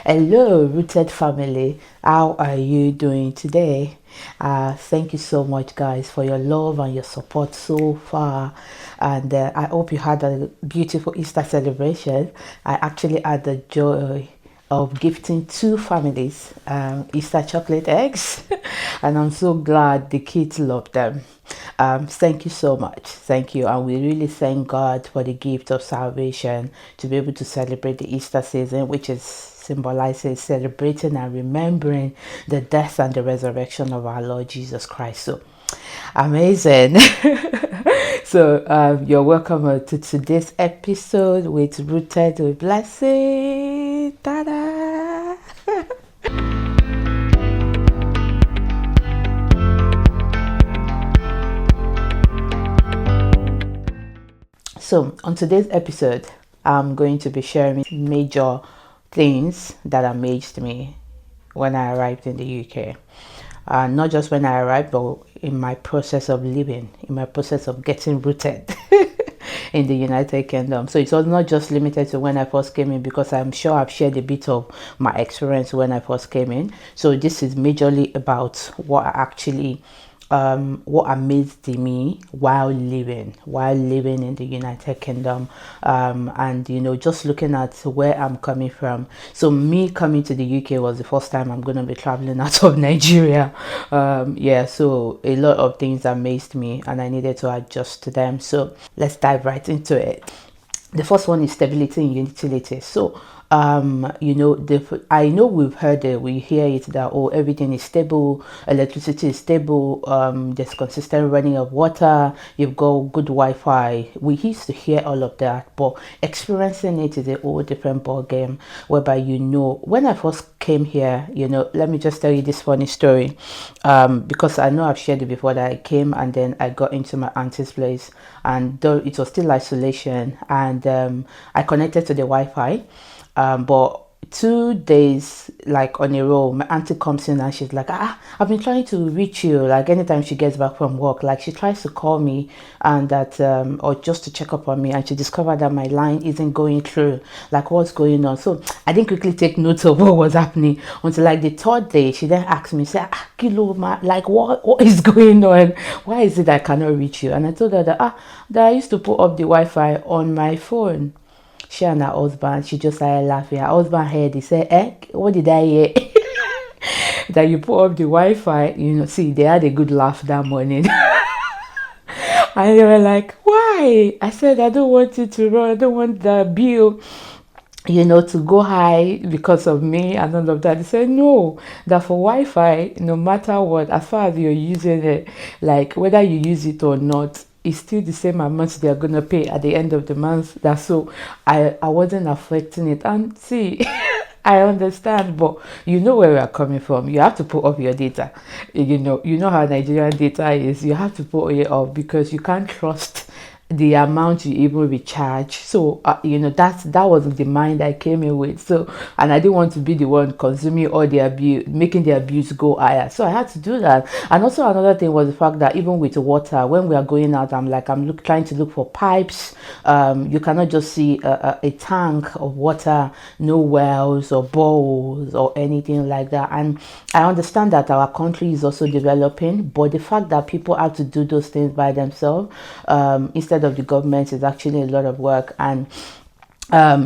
Hello, rooted family. How are you doing today? Thank you so much, guys, for your love and your support so far. And I hope you had a beautiful Easter celebration. I actually had the joy of gifting two families Easter chocolate eggs, and I'm so glad the kids love them. Thank you so much. Thank you. And we really thank God for the gift of salvation to be able to celebrate the Easter season, which is symbolizes celebrating and remembering the death and the resurrection of our Lord Jesus Christ. So amazing. So you're welcome to today's episode with Rooted with Blessing. Ta-da! So on today's episode, I'm going to be sharing major things that amazed me when I arrived in the UK. Not just when I arrived, but in my process of living, in my process of getting rooted in the United Kingdom. So it was not just limited to when I first came in, because I'm sure I've shared a bit of my experience when I first came in. So this is majorly about what amazed me while living in the United Kingdom, and just looking at where I'm coming from. So me coming to the UK was the first time I'm going to be traveling out of Nigeria. So a lot of things amazed me and I needed to adjust to them. So let's dive right into it. The first one is stability and utility. So I know we've heard it, we hear it that everything is stable, electricity is stable, there's consistent running of water, you've got good Wi-Fi. We used to hear all of that, but experiencing it is a whole different ball game. Whereby when I first came here, let me just tell you this funny story, because I know I've shared it before, that I came and then I got into my auntie's place, and though it was still isolation, and I connected to the Wi-Fi. But 2 days like on a row, my auntie comes in and she's like, I've been trying to reach you, like anytime she gets back from work, like she tries to call me, and that or just to check up on me, and she discovered that my line isn't going through, like what's going on. So I didn't quickly take note of what was happening until like the third day. She then asked me, say, Kilo, like what is going on, why is it I cannot reach you? And I told her that I used to put up the Wi-Fi on my phone. She and her husband, she just started laughing. Her husband heard, he said, what did I hear? That you put up the Wi-Fi, see, they had a good laugh that morning. And they were like, why? I said, I don't want it to run, I don't want the bill to go high because of me and all of that. They said no, that for Wi-Fi, no matter what, as far as you're using it, like whether you use it or not, it's still the same amount they're gonna pay at the end of the month. That's so I wasn't affecting it. And see, I understand, but you know where we are coming from. You have to put up your data. You know how Nigerian data is. You have to put it up because you can't trust the amount you even recharge. So that was the mind I came in with. So, and I didn't want to be the one consuming all the abuse, making the abuse go higher. So I had to do that. And also another thing was the fact that even with water, when we are going out, I'm trying to look for pipes. You cannot just see a tank of water, no wells or bowls or anything like that. And I understand that our country is also developing, but the fact that people have to do those things by themselves, instead of the government, is actually a lot of work. And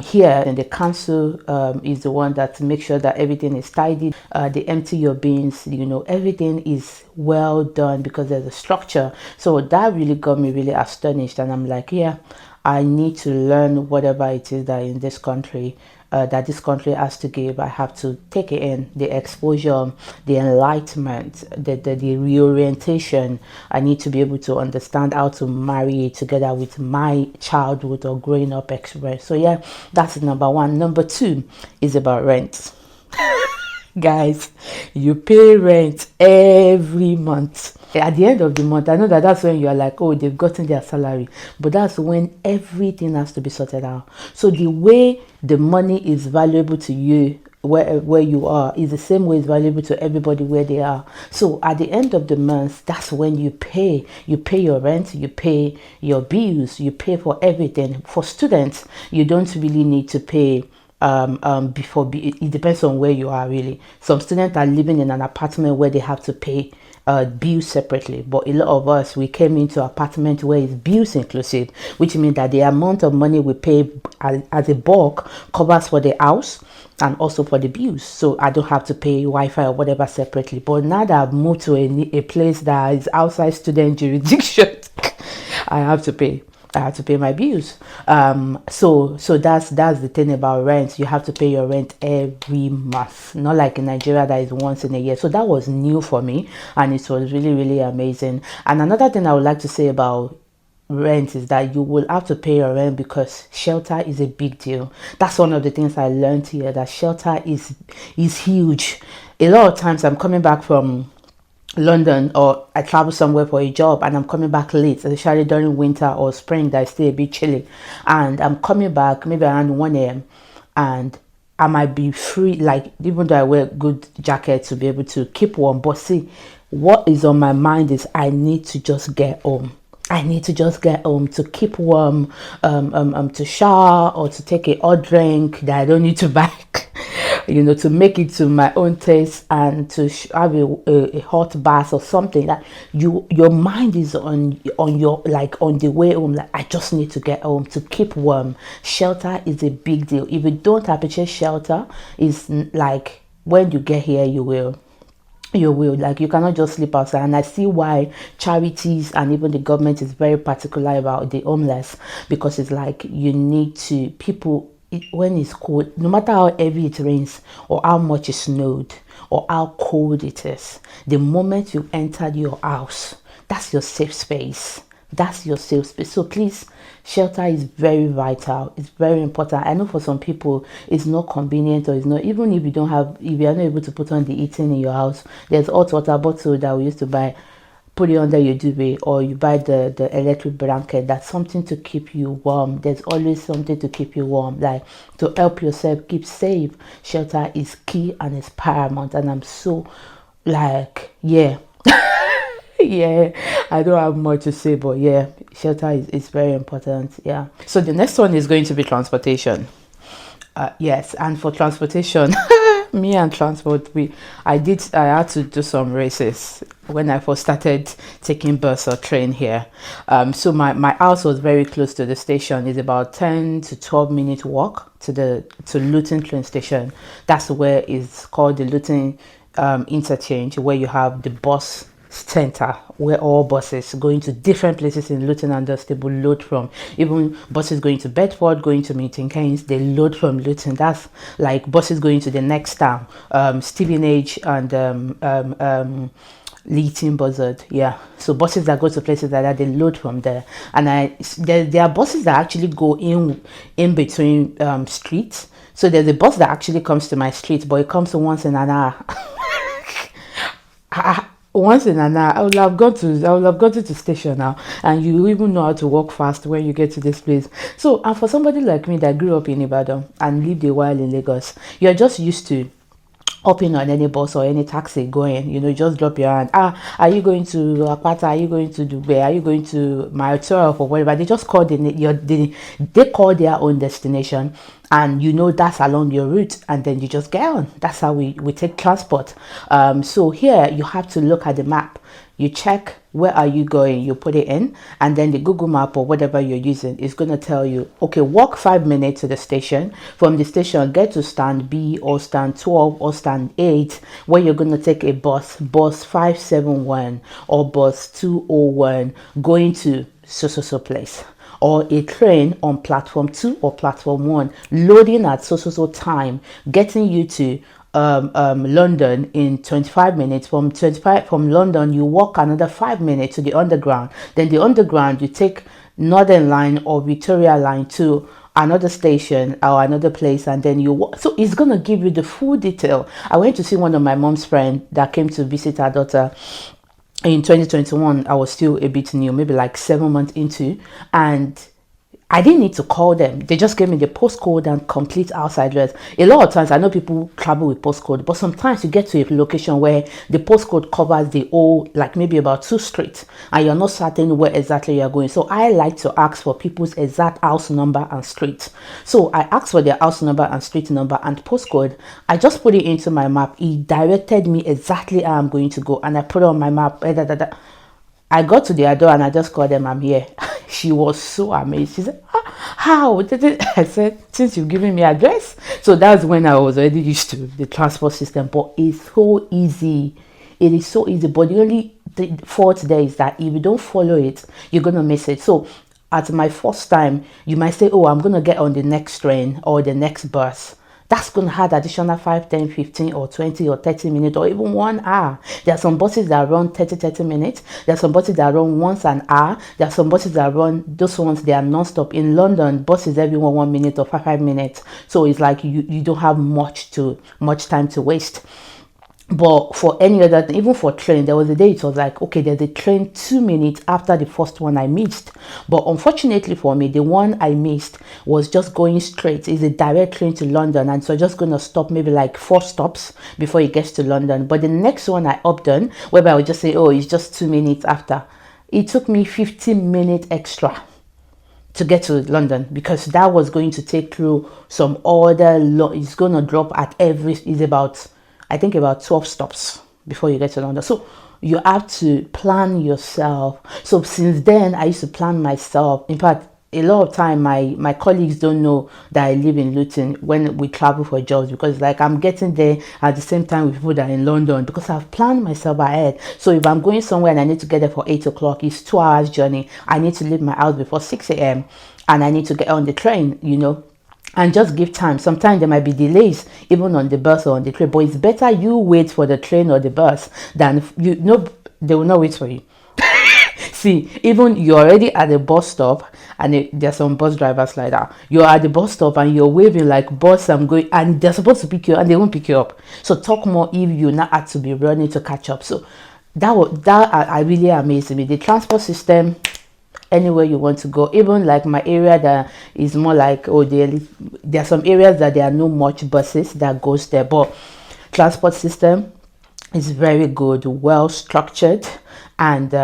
here in the council is the one that makes sure that everything is tidy. They empty your bins, everything is well done because there's a structure. So that really got me really astonished, and I'm like, yeah, I need to learn whatever it is that in this country that this country has to give. I have to take it in, the exposure, the enlightenment, the reorientation. I need to be able to understand how to marry it together with my childhood or growing up experience. So yeah, that's number one. Number two is about rent. Guys, you pay rent every month. At the end of the month, I know that's when you're like, oh, they've gotten their salary, but that's when everything has to be sorted out. So the way the money is valuable to you where you are is the same way it's valuable to everybody where they are. So at the end of the month, that's when you pay your rent, you pay your bills, you pay for everything. For students, you don't really need to pay before. It depends on where you are really. Some students are living in an apartment where they have to pay bills separately, but a lot of us, we came into apartment where it's bills inclusive, which means that the amount of money we pay as a bulk covers for the house and also for the bills, so I don't have to pay Wi-Fi or whatever separately. But now that I've moved to a place that is outside student jurisdiction, I have to pay. I have to pay my bills. So that's the thing about rent. You have to pay your rent every month, not like in Nigeria that is once in a year. So that was new for me, and it was really, really amazing. And another thing I would like to say about rent is that you will have to pay your rent because shelter is a big deal. That's one of the things I learned here, that shelter is huge. A lot of times I'm coming back from London, or I travel somewhere for a job and I'm coming back late, especially during winter or spring that is still a bit chilly, and I'm coming back maybe around 1 a.m. and I might be free, like even though I wear good jacket to be able to keep warm, but see, what is on my mind is I need to just get home. I need to just get home to keep warm, to shower or to take a hot drink that I don't need to buy, to make it to my own taste, and to have a hot bath or something. That your mind is on your, like, on the way home. Like, I just need to get home to keep warm. Shelter is a big deal. If you don't appreciate shelter, it's like when you get here, you will, like, you cannot just sleep outside. And I see why charities and even the government is very particular about the homeless, because it's like you need to, people, when it's cold, no matter how heavy it rains or how much it snowed or how cold it is, the moment you entered your house, that's your safe space. That's your safe space. So please, shelter is very vital. It's very important. I know for some people it's not convenient, or it's not, even if you are not able to put on the heating in your house, there's hot water bottle that we used to buy, put it under your duvet, or you buy the electric blanket. That's something to keep you warm. There's always something to keep you warm, like to help yourself keep safe. Shelter is key and it's paramount, and I'm so, like, yeah. Yeah, I don't have much to say, but yeah, shelter is very important. Yeah. So the next one is going to be transportation. Yes, and for transportation, me and transport, I had to do some races when I first started taking bus or train here. So my house was very close to the station. It's about 10 to 12 minute walk to Luton train station. That's where it's called the Luton interchange, where you have the bus center where all buses going to different places in Luton and Dunstable load from. Even buses going to Bedford, going to Milton Keynes, they load from Luton. That's like buses going to the next town, Stevenage and Leighton Buzzard. Yeah, so buses that go to places like that, they load from there. And there are buses that actually go in between streets. So there's a bus that actually comes to my street, but it comes once in an hour. Once in an hour. I would have gone to the station now, and you even know how to walk fast when you get to this place. So, and for somebody like me that grew up in Ibadan and lived a while in Lagos, you're just used to hopping on any bus or any taxi going, just drop your hand. Are you going to Akpata? Are you going to Dubai? Are you going to Mile 12 or whatever? They just call they call their own destination, and that's along your route, and then you just get on. That's how we take transport. So here you have to look at the map. You check where are you going, you put it in, and then the Google map or whatever you're using is going to tell you, okay, walk 5 minutes to the station. From the station, get to stand B or stand 12 or stand 8, where you're going to take a bus 571 or bus 201 going to so place, or a train on platform 2 or platform 1 loading at so time, getting you to London in 25 minutes. From London you walk another 5 minutes to the underground. Then the underground you take Northern Line or Victoria Line to another station or another place, and then you walk. So it's gonna give you the full detail. I went to see one of my mom's friend that came to visit her daughter in 2021. I was still a bit new, maybe like 7 months into, and I didn't need to call them. They just gave me the postcode and complete house address. A lot of times, I know people travel with postcode, but sometimes you get to a location where the postcode covers the whole, like maybe about 2 streets, and you're not certain where exactly you're going. So I like to ask for people's exact house number and street. So I asked for their house number and street number and postcode. I just put it into my map. It directed me exactly how I'm going to go, and I put it on my map. I got to their door and I just called them, I'm here. She was so amazed. She said, how did it? I said, since you've given me address. So that's when I was already used to the transport system. But it's so easy. It is so easy. But the only fault there is that if you don't follow it, you're going to miss it. So at my first time, you might say, oh, I'm going to get on the next train or the next bus. That's going to add additional 5, 10, 15 or 20 or 30 minutes or even 1 hour. There are some buses that run 30 minutes. There are some buses that run once an hour. There are some buses that run, those ones, they are non-stop. In London, buses every 1 minute or 5 minutes. So it's like you don't have much time to waste. But for any other, even for train, there was a day it was like, okay, there's a train 2 minutes after the first one I missed. But unfortunately for me, the one I missed was just going straight. It's a direct train to London, and so just going to stop maybe like 4 stops before it gets to London. But the next one I opted on, whereby I would just say, oh, it's just 2 minutes after. It took me 15 minutes extra to get to London, because that was going to take through some other, it's going to drop at it's about, I think, about 12 stops before you get to London. So you have to plan yourself. So since then, I used to plan myself. In fact, a lot of time, my colleagues don't know that I live in Luton when we travel for jobs, because like I'm getting there at the same time with people that are in London, because I've planned myself ahead. So if I'm going somewhere and I need to get there for 8 o'clock, it's 2 hours journey. I need to leave my house before 6 a.m. and I need to get on the train, and just give time. Sometimes there might be delays even on the bus or on the train, but it's better you wait for the train or the bus than they will not wait for you. See, even you're already at the bus stop, and there's some bus drivers like that. You're at the bus stop and you're waving like, boss, I'm going, and they're supposed to pick you and they won't pick you up. So talk more if you not have to be running to catch up. So that I really amazed me. The transport system, anywhere you want to go, even like my area that is more like, oh, there are some areas that there are no much buses that goes there, but transport system is very good, well structured, and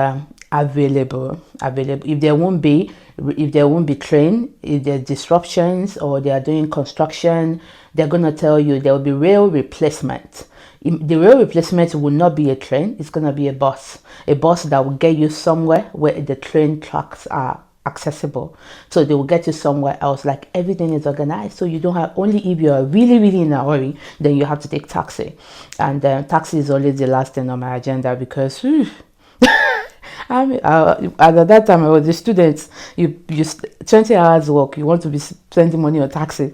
available. If there won't be train, if there's disruptions or they are doing construction, they're going to tell you there will be rail replacement. The rail replacement will not be a train, it's going to be a bus that will get you somewhere where the train tracks are accessible. So they will get you somewhere else. Like everything is organized, so you don't have, only if you are really really in a hurry, then you have to take taxi, and taxi is always the last thing on my agenda, because at that time I was a student. You 20 hours work, you want to be spending money on taxi.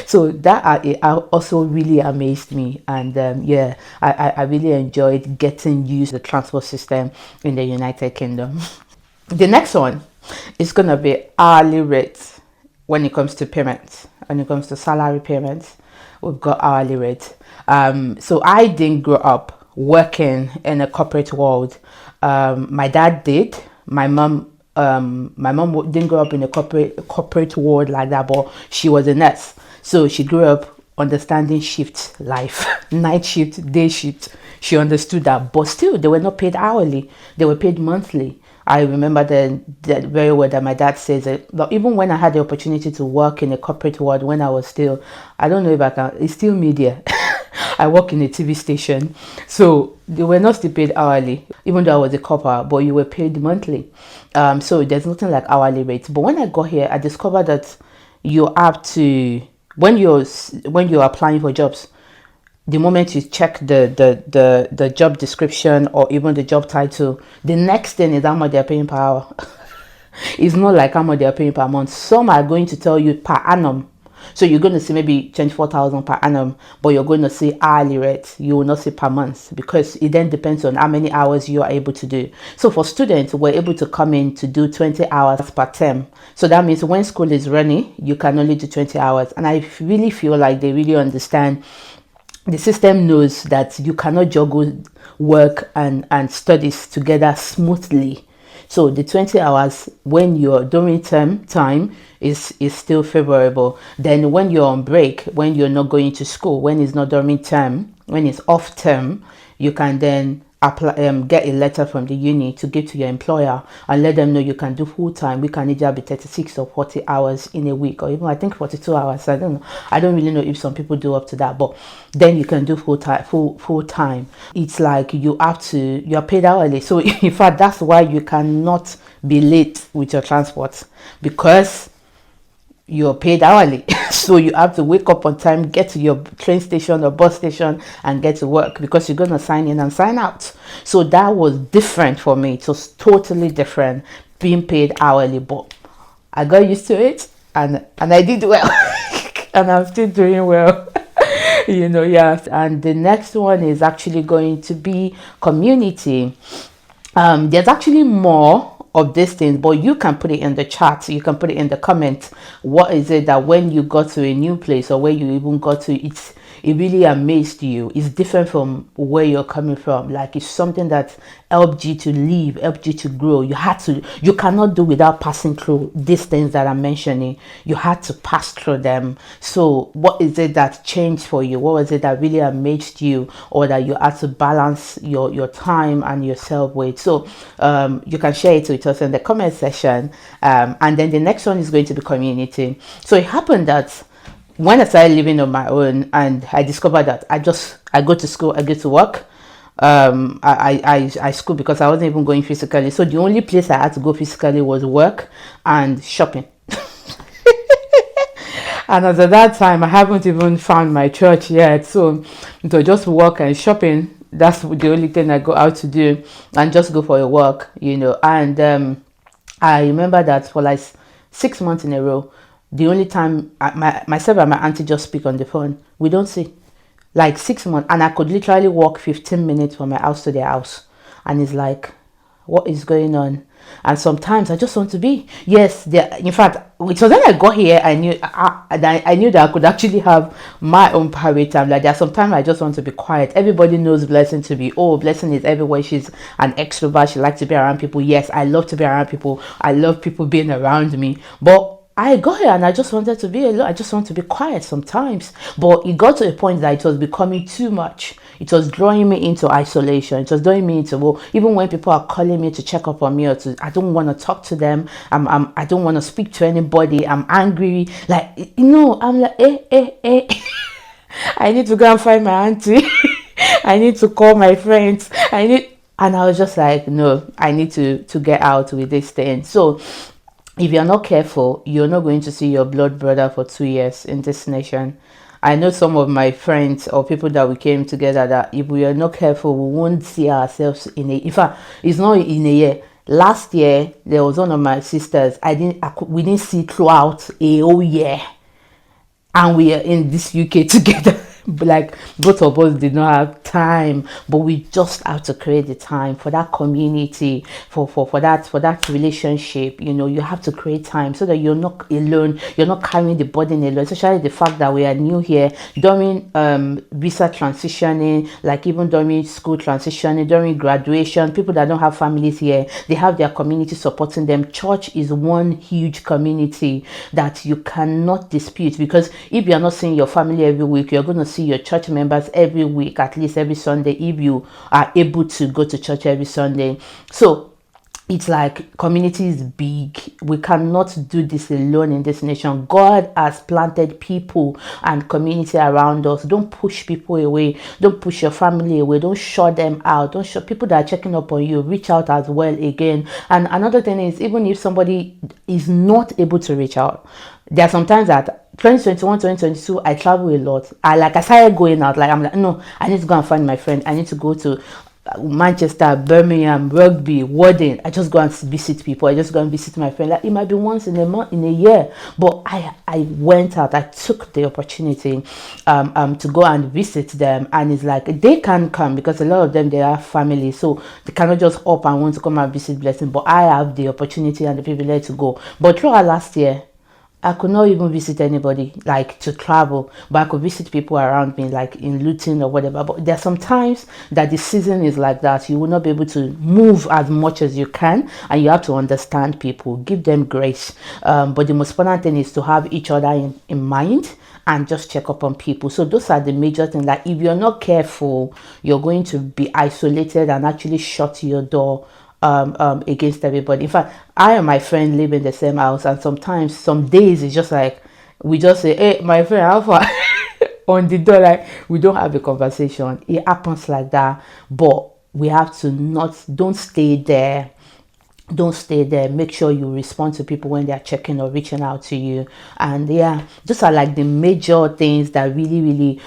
So that also really amazed me, and I really enjoyed getting used to the transport system in the United Kingdom. The next one is going to be hourly rates. When it comes to payments, when it comes to salary payments, we've got hourly rates. So I didn't grow up working in a corporate world. My dad did. My mom didn't grow up in a corporate world like that, but she was a nurse, so she grew up understanding shift life, night shift, day shift. She understood that, but still they were not paid hourly, they were paid monthly. I remember that very well, that my dad says it. But even when I had the opportunity to work in a corporate world, when I was still, I don't know if I can, it's still media. I work in a TV station, so they were not still paid hourly, even though I was a copper, but you were paid monthly. So there's nothing like hourly rates. But when I got here, I discovered that you have to, when you're applying for jobs, the moment you check the job description or even the job title, the next thing is how much they're paying per hour. It's not like how much they're paying per month. Some are going to tell you per annum. So you're going to see maybe 24,000 per annum, but you're going to see hourly rate. You will not see per month, because it then depends on how many hours you are able to do. So for students, we're able to come in to do 20 hours per term. So that means when school is running, you can only do 20 hours. And I really feel like they really understand. The system knows that you cannot juggle work and studies together smoothly. So the 20 hours when you're during term time is still favorable. Then when you're on break, when you're not going to school, when it's not during term, when it's off term, you can then apply, get a letter from the uni to give to your employer and let them know you can do full time. We can either be 36 or 40 hours in a week, or even I think 42 hours. I don't know. I don't really know if some people do up to that, but then you can do full time. It's like you're paid hourly. So in fact, that's why you cannot be late with your transport, because you're paid hourly. So you have to wake up on time, get to your train station or bus station and get to work, because you're going to sign in and sign out. So that was different for me. It was totally different being paid hourly, but I got used to it, and I did well. And I'm still doing well. Yeah. And the next one is actually going to be community. There's actually more of these things, but you can put it in the chat, you can put it in the comments. What is it that when you got to a new place, or where you even got to, it really amazed you? It's different from where you're coming from. Like, it's something that helped you to live, helped you to grow. You cannot do without passing through these things that I'm mentioning. You had to pass through them. So what is it that changed for you? What was it that really amazed you, or that you had to balance your time and yourself with? So you can share it with us in the comment section. And then the next one is going to be community. So it happened that when I started living on my own, and I discovered that I go to school, I go to work. I school because I wasn't even going physically. So the only place I had to go physically was work and shopping. And as at that time, I haven't even found my church yet. So just work and shopping, that's the only thing I go out to do, and just go for a walk, And I remember that for like 6 months in a row, the only time myself and my auntie just speak on the phone. We don't see. Like 6 months, and I could literally walk 15 minutes from my house to their house, and it's like, what is going on? And sometimes I just want to be. Yes, in fact, it was when I got here, I knew that I could actually have my own private time. Like, there's sometimes I just want to be quiet. Everybody knows Blessing to be, Blessing is everywhere. She's an extrovert. She likes to be around people. Yes, I love to be around people. I love people being around me. But I got here and I just wanted to be alone. I just want to be quiet sometimes. But it got to a point that it was becoming too much. It was drawing me into isolation. It was drawing me into, even when people are calling me to check up on me, or I don't want to talk to them. I don't want to speak to anybody. I'm angry. Like, I'm like, I need to go and find my auntie. I need to call my friends. And I was just like, no, I need to get out with this thing. So if you're not careful, you're not going to see your blood brother for 2 years in this nation. I know some of my friends or people that we came together that if we are not careful, we won't see ourselves in fact, it's not in a year. Last year, there was one of my sisters. We didn't see throughout a whole year. And we are in this UK together. Like, both of us did not have time, but we just have to create the time for that community, for that relationship. You have to create time so that you're not alone, you're not carrying the burden alone. Especially the fact that we are new here, during visa transitioning, like even during school transitioning, during graduation. People that don't have families here, they have their community supporting them. Church is one huge community that you cannot dispute, because if you're not seeing your family every week, you're going to see your church members every week, at least every Sunday, if you are able to go to church every Sunday. So it's like, community is big. We cannot do this alone in this nation. God has planted people and community around us. Don't push people away. Don't push your family away. Don't shut them out. Don't shut people that are checking up on you. Reach out as well again. And another thing is, even if somebody is not able to reach out, there are sometimes that 2021, 2022, I travel a lot. I started going out. Like, I'm like, no, I need to go and find my friend. I need to go to Manchester, Birmingham, Rugby, Warden. I just go and visit people. I just go and visit my friend. Like, it might be once in a month, in a year, but I went out. I took the opportunity to go and visit them. And it's like, they can come because a lot of them, they have family, so they cannot just up and want to come and visit Blessing. But I have the opportunity and the privilege to go. But throughout last year, I could not even visit anybody, like to travel, but I could visit people around me, like in Luton or whatever. But there are some times that the season is like that. You will not be able to move as much as you can, and you have to understand people, give them grace. But the most important thing is to have each other in mind and just check up on people. So those are the major things. That if you're not careful, you're going to be isolated and actually shut your door against everybody. In fact, I and my friend live in the same house, and sometimes, some days, it's just like we just say, "Hey, my friend, how far?" on the door, like we don't have a conversation. It happens like that, but we have to not. Don't stay there. Don't stay there. Make sure you respond to people when they are checking or reaching out to you. And yeah, those are like the major things that really, really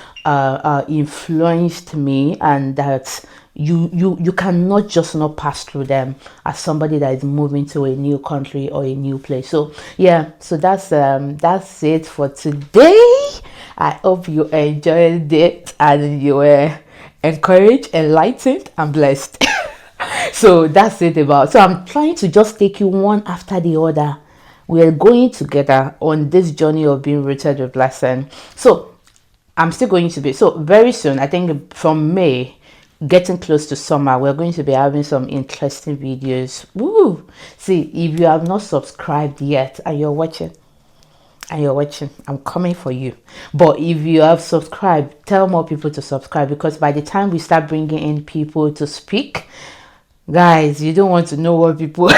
influenced me, and that you cannot just not pass through them as somebody that is moving to a new country or a new place. So yeah, so that's it for today. I hope you enjoyed it and you were encouraged, enlightened, and blessed. So that's it about. So I'm trying to just take you one after the other. We are going together on this journey of being rooted with blessing. So I'm still going to be, so very soon, I think from May, getting close to summer, we're going to be having some interesting videos. Woo! See, if you have not subscribed yet and you're watching, I'm coming for you. But if you have subscribed, tell more people to subscribe, because by the time we start bringing in people to speak, guys, you don't want to know what people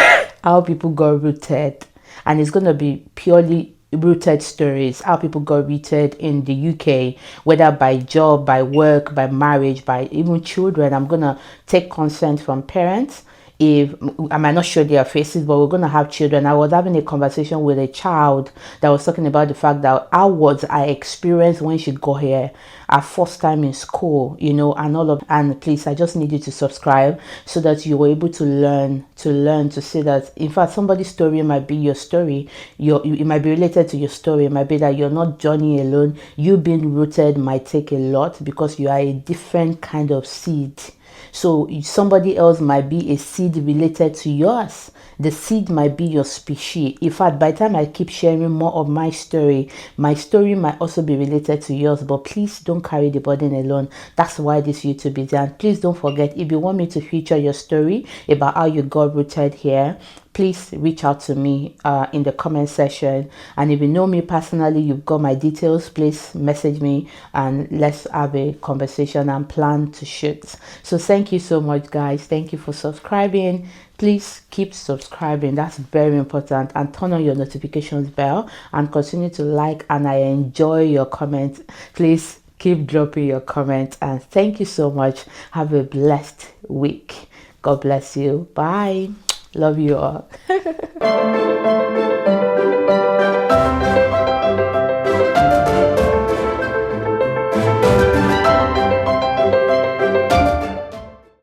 how people got rooted. And it's going to be purely rooted stories, how people got rooted in the UK, whether by job, by work, by marriage, by even children. I'm going to take consent from parents. If I might not show their faces, but we're going to have children. I was having a conversation with a child that was talking about the fact that how was I experienced when she got here, our first time in school, you know, and all of. And please, I just need you to subscribe so that you were able to learn to see that, in fact, somebody's story might be your story. It might be related to your story. It might be that you're not journeying alone. You being rooted might take a lot, because you are a different kind of seed. So somebody else might be a seed related to yours. The seed might be your species. In fact, by the time I keep sharing more of my story might also be related to yours. But please don't carry the burden alone. That's why this YouTube is there. And please don't forget, if you want me to feature your story about how you got rooted here, please reach out to me in the comment section. And if you know me personally, you've got my details, please message me and let's have a conversation and plan to shoot. So thank you so much, guys. Thank you for subscribing. Please keep subscribing. That's very important. And turn on your notifications bell and continue to like. And I enjoy your comments. Please keep dropping your comments. And thank you so much. Have a blessed week. God bless you. Bye. Love you all.